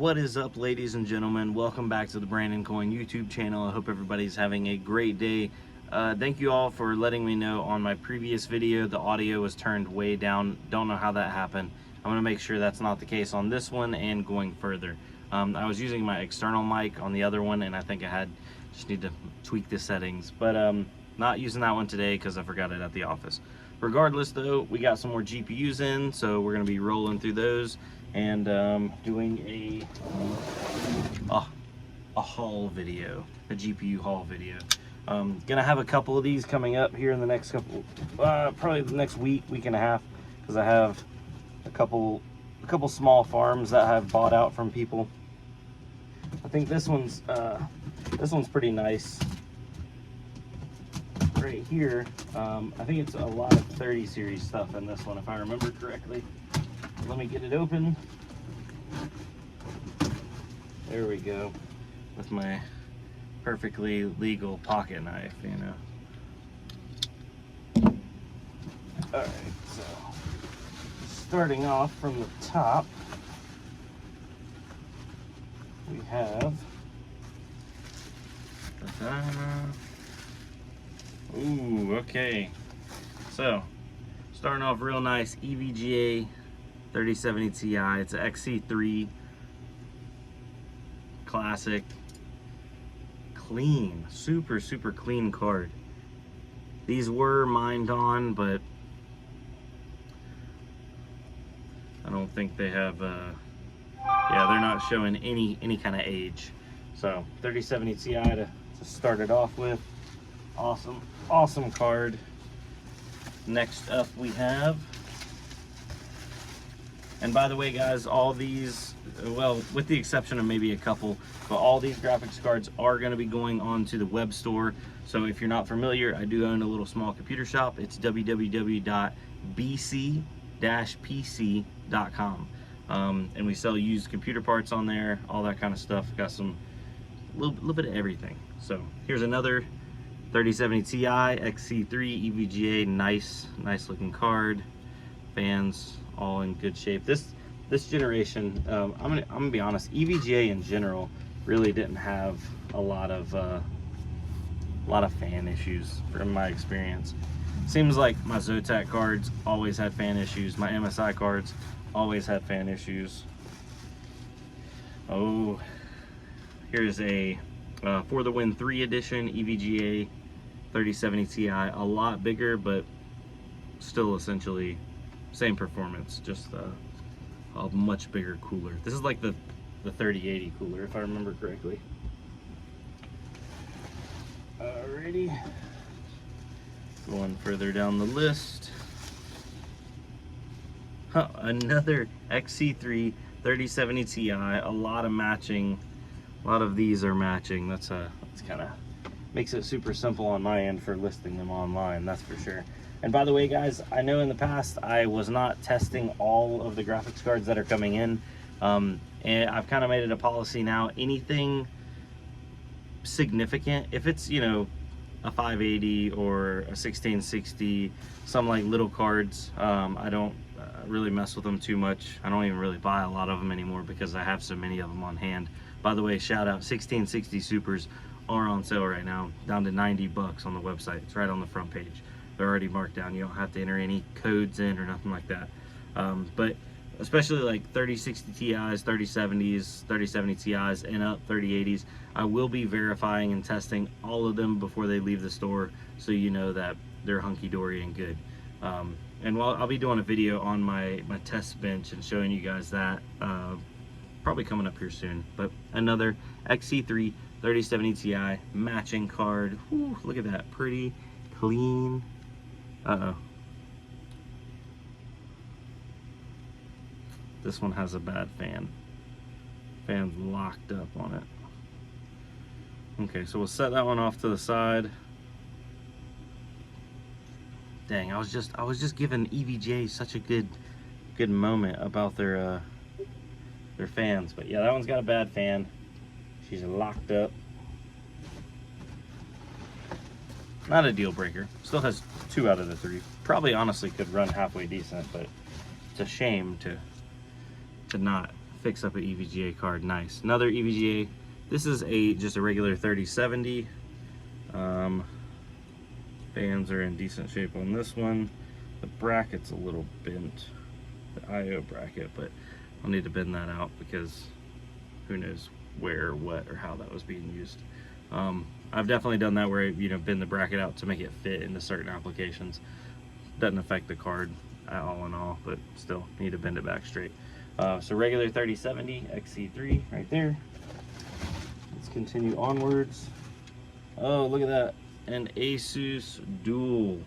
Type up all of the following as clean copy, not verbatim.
What is up, ladies and gentlemen? Welcome back to the Brandon Coin YouTube channel. I hope everybody's having a great day. Thank you all for letting me know on my previous video the audio was turned way down. Don't know how that happened. I'm gonna make sure that's not the case on this one and going further. I was using my external mic on the other one, and I think I just need to tweak the settings, but not using that one today because I forgot it at the office. Regardless though, we got some more GPUs in, so we're gonna be rolling through those and doing a haul video, a GPU haul video. Gonna have a couple of these coming up here in the next couple, probably the next week and a half, because I have a couple small farms that I've bought out from people. I think this one's pretty nice right here. I think it's a lot of 30 series stuff in this one, if I remember correctly. Let me get it open. There we go, with my perfectly legal pocket knife, you know. All right, so starting off from the top, we have ooh, okay. So starting off real nice, EVGA 3070 Ti. It's an XC3 classic, clean, super clean card. These were mined on, but I don't think they have yeah, they're not showing any kind of age. So 3070 Ti to start it off with. Awesome card. Next up we have, and by the way guys, all these, well, with the exception of maybe a couple, but all these graphics cards are going to be going on to the web store. So if you're not familiar, I do own a little small computer shop. It's www.bc-pc.com, and we sell used computer parts on there, all that kind of stuff. Got some little bit of everything. So here's another 3070 Ti XC3 EVGA, nice looking card. Fans all in good shape. This generation, I'm gonna be honest, EVGA in general really didn't have a lot of fan issues from my experience. Seems like my Zotac cards always had fan issues. My MSI cards always had fan issues. Oh, here's a For the Win 3 edition EVGA 3070 Ti, a lot bigger, but still essentially same performance, just a much bigger cooler. This is like the 3080 cooler, if I remember correctly. Alrighty, going further down the list, another XC3 3070 Ti. A lot of these are matching. That's kind of makes it super simple on my end for listing them online, that's for sure. And by the way guys, I know in the past I was not testing all of the graphics cards that are coming in, and I've kind of made it a policy now, anything significant, if it's, you know, a 580 or a 1660, some like little cards, I don't really mess with them too much. I don't even really buy a lot of them anymore because I have so many of them on hand. By the way, shout out, 1660 Supers are on sale right now, down to 90 bucks on the website. It's right on the front page. They're already marked down. You don't have to enter any codes in or nothing like that. But especially like 3060 Ti's, 3070s, 3070 Ti's, and up 3080s, I will be verifying and testing all of them before they leave the store, so you know that they're hunky-dory and good. And while I'll be doing a video on my test bench and showing you guys that, probably coming up here soon. But another XC3 3070 Ti matching card. Whew, look at that, pretty clean. This one has a bad fan. Fan's locked up on it. Okay, so we'll set that one off to the side. Dang, I was just giving EVGA such a good moment about their fans, but yeah, that one's got a bad fan. She's locked up. Not a deal breaker. Still has 2 out of the 3. Probably honestly could run halfway decent, but it's a shame to not fix up an EVGA card. Nice. Another EVGA. This is just a regular 3070. Fans are in decent shape on this one. The bracket's a little bent, the IO bracket, but I'll need to bend that out because who knows where or what or how that was being used. I've definitely done that where I bend the bracket out to make it fit into certain applications. Doesn't affect the card at all in all, but still need to bend it back straight. So regular 3070 XC3 right there. Let's continue onwards. Oh, look at that. An Asus dual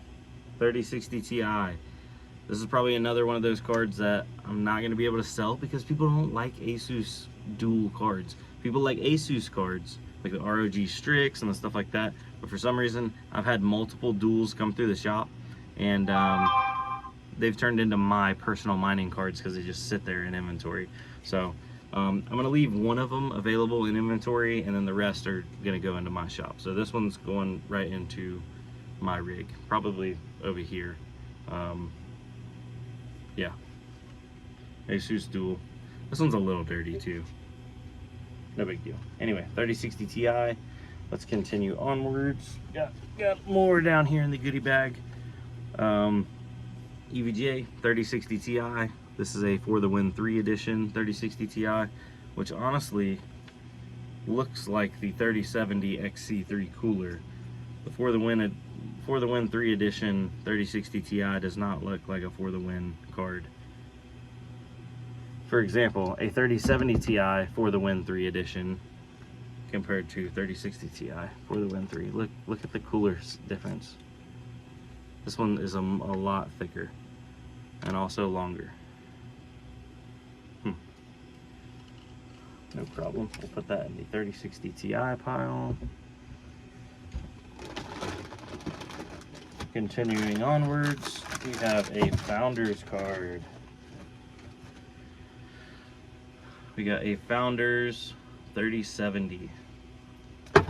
3060 Ti. This is probably another one of those cards that I'm not going to be able to sell because people don't like Asus dual cards. People like Asus cards, like the ROG Strix and the stuff like that. But for some reason, I've had multiple duals come through the shop, and they've turned into my personal mining cards because they just sit there in inventory. So I'm going to leave one of them available in inventory, and then the rest are going to go into my shop. So this one's going right into my rig, probably over here. Yeah, Asus dual. This one's a little dirty too. No big deal. Anyway, 3060 Ti. Let's continue onwards. Got more down here in the goodie bag. EVGA 3060 Ti. This is a For the Win 3 edition 3060 Ti, which honestly looks like the 3070 XC3 cooler. The For the Win 3 edition 3060 Ti does not look like a For the Win card. For example, a 3070 Ti For the Win 3 edition compared to 3060 Ti For the Win 3. Look at the cooler difference. This one is a lot thicker and also longer. No problem. We'll put that in the 3060 Ti pile. Continuing onwards, we have a Founders card. We got a Founders 3070. I'm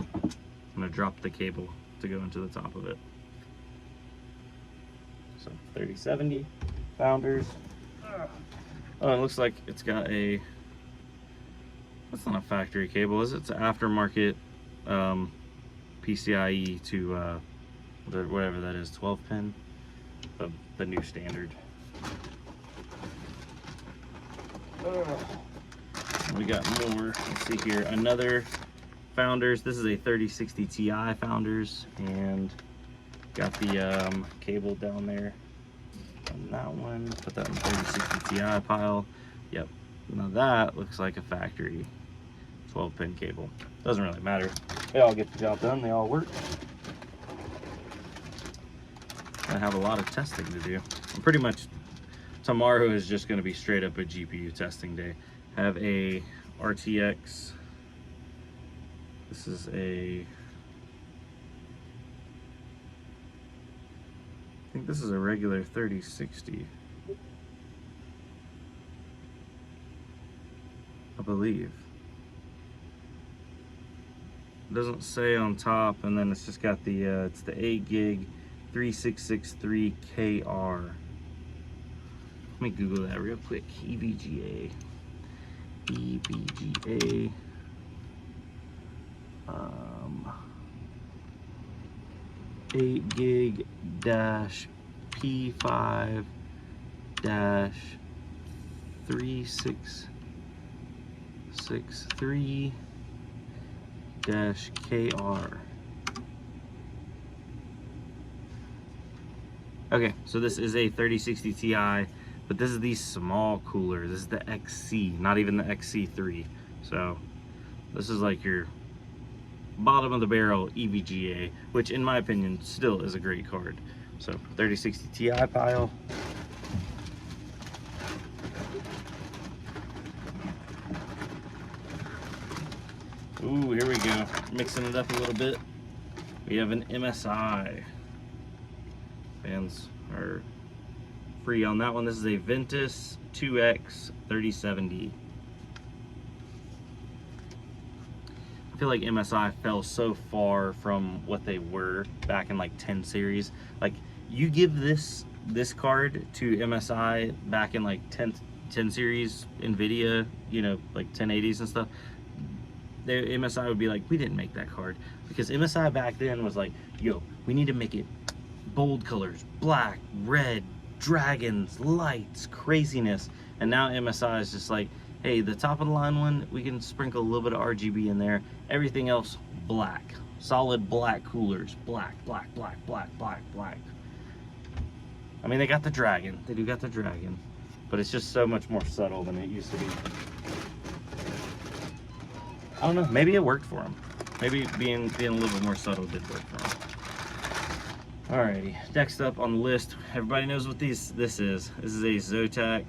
gonna drop the cable to go into the top of it. So 3070 Founders. Oh, it looks like it's got a, that's not a factory cable, is it? It's an aftermarket PCIe to whatever that is, 12 pin, the new standard. We got more. Let's see here, another Founders. This is a 3060 Ti Founders, and got the cable down there on that one. Put that in the 3060 Ti pile. Yep. Now that looks like a factory 12 pin cable. Doesn't really matter. They all get the job done. They all work. I have a lot of testing to do. I'm pretty much, tomorrow is just going to be straight up a GPU testing day. I have a RTX. This is a, I think this is a regular 3060. I believe. It doesn't say on top, and then it's just got the, it's the 8 gig 3663KR. Let me Google that real quick. EVGA. EVGA. 8 gig dash P5 dash 3663 dash KR. Okay, so this is a 3060 Ti, but this is the small cooler. This is the XC, not even the XC3. So this is like your bottom of the barrel EVGA, which in my opinion still is a great card. So 3060 Ti pile. Ooh, here we go. Mixing it up a little bit. We have an MSI. Fans are free on that one. This is a Ventus 2X 3070. I feel like MSI fell so far from what they were back in like 10 series. Like, you give this card to MSI back in like 10th 10 series NVIDIA, you know, like 1080s and stuff, MSI would be like, we didn't make that card. Because MSI back then was like, yo, we need to make it bold colors, black, red, dragons, lights, craziness. And now MSI is just like, hey, the top of the line one, we can sprinkle a little bit of RGB in there. Everything else, black. Solid black coolers. Black, black, black, black, black, black. I mean, they got the dragon. They do got the dragon. But it's just so much more subtle than it used to be. I don't know, maybe it worked for them. Maybe being a little bit more subtle did work for them. Alrighty, next up on the list, everybody knows what this is. This is a Zotac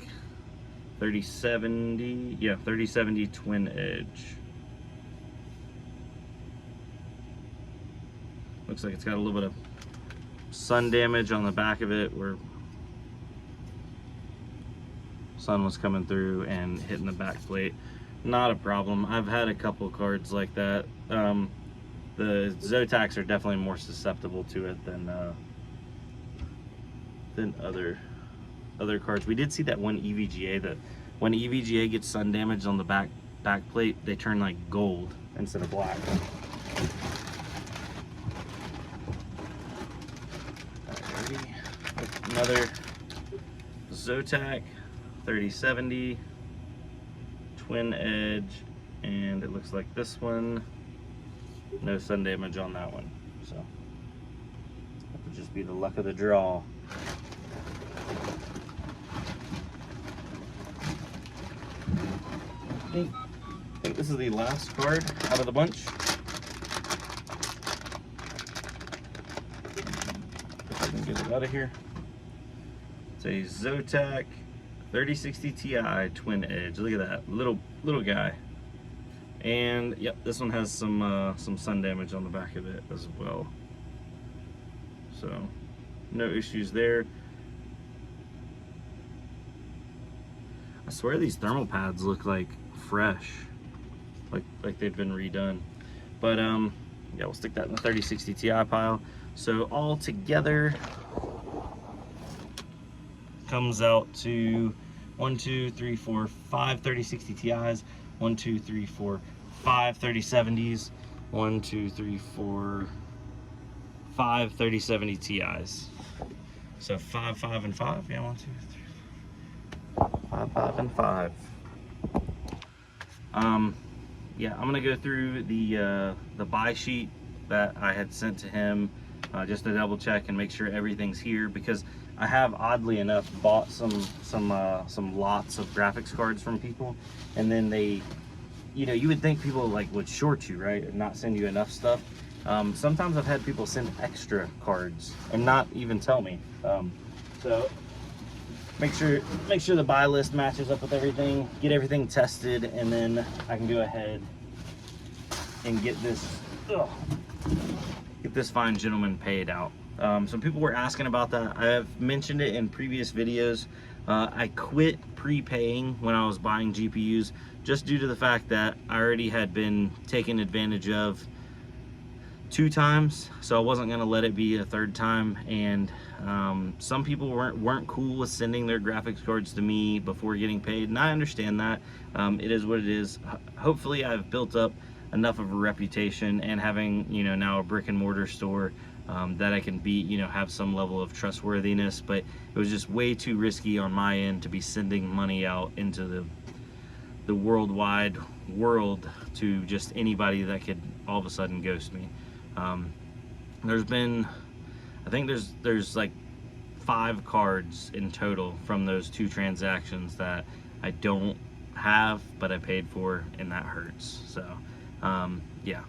3070, yeah, 3070 twin edge. Looks like it's got a little bit of sun damage on the back of it where sun was coming through and hitting the back plate. Not a problem. I've had a couple cards like that. The Zotacs are definitely more susceptible to it than other cards. We did see that one EVGA that when EVGA gets sun damage on the back plate, they turn like gold instead of black. Alrighty. Another Zotac 3070 twin edge, and it looks like this one, no sun damage on that one, so that would just be the luck of the draw. I think this is the last card out of the bunch. If I can get it out of here. It's a Zotac 3060 Ti twin edge. Look at that little guy. And yep, this one has some sun damage on the back of it as well. So no issues there. I swear these thermal pads look like fresh, like they've been redone. But yeah, we'll stick that in the 3060 Ti pile. So all together comes out to 1, 2, 3, 4, 5 3060 Ti's, 1, 2, 3, 4, 5 3070s, 1, 2, 3, 4, 5 3070 Ti's. So 5, 5, and 5. Yeah, 1, 2, 3, 4, 5, 5, and 5. Yeah, I'm gonna go through the buy sheet that I had sent to him just to double check and make sure everything's here, because I have, oddly enough, bought some lots of graphics cards from people, and then they, you know, you would think people like would short you, right, and not send you enough stuff. Sometimes I've had people send extra cards and not even tell me. So make sure the buy list matches up with everything, get everything tested, and then I can go ahead and get this fine gentleman paid out. Some people were asking about that. I have mentioned it in previous videos. I quit prepaying when I was buying GPUs just due to the fact that I already had been taken advantage of 2 times, so I wasn't going to let it be a 3rd time. And some people weren't cool with sending their graphics cards to me before getting paid, and I understand that. It is what it is. Hopefully I've built up enough of a reputation, and having, you know, now a brick and mortar store, that I can be, you know, have some level of trustworthiness. But it was just way too risky on my end to be sending money out into the worldwide world to just anybody that could all of a sudden ghost me. There's been, I think there's like 5 cards in total from those 2 transactions that I don't have, but I paid for, and that hurts. So yeah,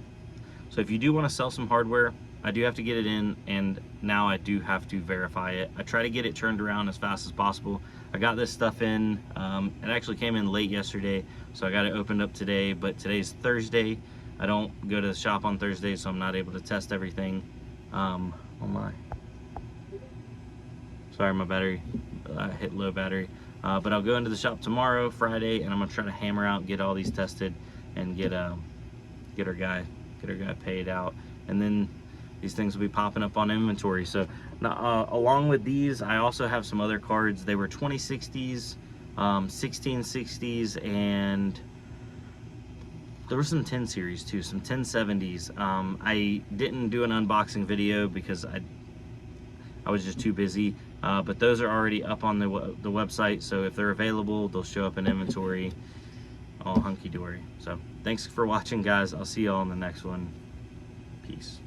so if you do want to sell some hardware, I do have to get it in, and now I do have to verify it. I try to get it turned around as fast as possible. I got this stuff in, it actually came in late yesterday, so I got it opened up today, but today's Thursday. I don't go to the shop on Thursday, so I'm not able to test everything. Oh my. Sorry, my battery hit low battery. But I'll go into the shop tomorrow, Friday, and I'm gonna try to hammer out, get all these tested, and get our guy paid out. And then these things will be popping up on inventory. So along with these, I also have some other cards. They were 2060s, 1660s, and there were some 10 series too, some 1070s. I didn't do an unboxing video because I was just too busy, but those are already up on the website, so if they're available, they'll show up in inventory, all hunky-dory. So thanks for watching, guys. I'll see y'all in the next one. Peace.